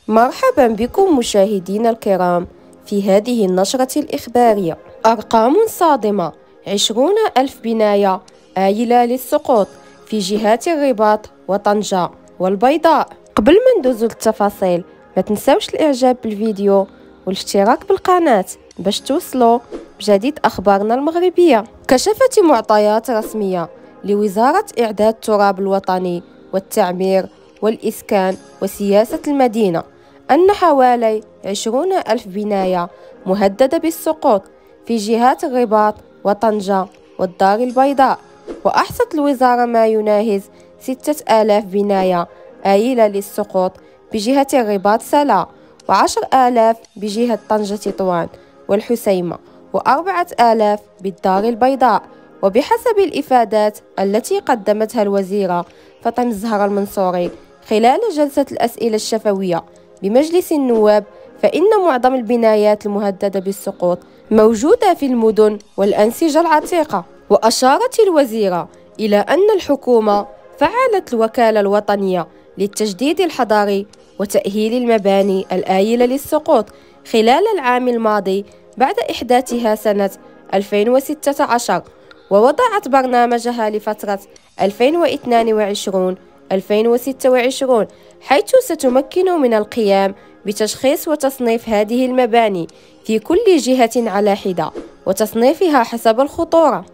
مرحبا بكم مشاهدينا الكرام في هذه النشرة الإخبارية. أرقام صادمة: 20,000 بناية آيلة للسقوط في جهات الرباط وطنجة والبيضاء. قبل ما ندوزو للتفاصيل، ما تنساوش الإعجاب بالفيديو والاشتراك بالقناة باش توصلوا بجديد أخبارنا المغربية. كشفت معطيات رسمية لوزارة إعداد التراب الوطني والتعمير والإسكان وسياسة المدينة أن حوالي 20,000 بناية مهددة بالسقوط في جهات الرباط وطنجة والدار البيضاء. وأحصت الوزارة ما يناهز 6,000 بناية آيلة للسقوط بجهة الرباط سلا، و10,000 بجهة طنجة تطوان والحسيمة، و4,000 بالدار البيضاء. وبحسب الإفادات التي قدمتها الوزيرة فاطمة الزهراء المنصوري خلال جلسة الأسئلة الشفوية بمجلس النواب، فإن معظم البنايات المهددة بالسقوط موجودة في المدن والأنسجة العتيقة. وأشارت الوزيرة إلى أن الحكومة فعلت الوكالة الوطنية للتجديد الحضري وتأهيل المباني الآيلة للسقوط خلال العام الماضي بعد إحداثها سنة 2016، ووضعت برنامجها لفترة 2022-2026، حيث ستمكن من القيام بتشخيص وتصنيف هذه المباني في كل جهة على حدة وتصنيفها حسب الخطورة.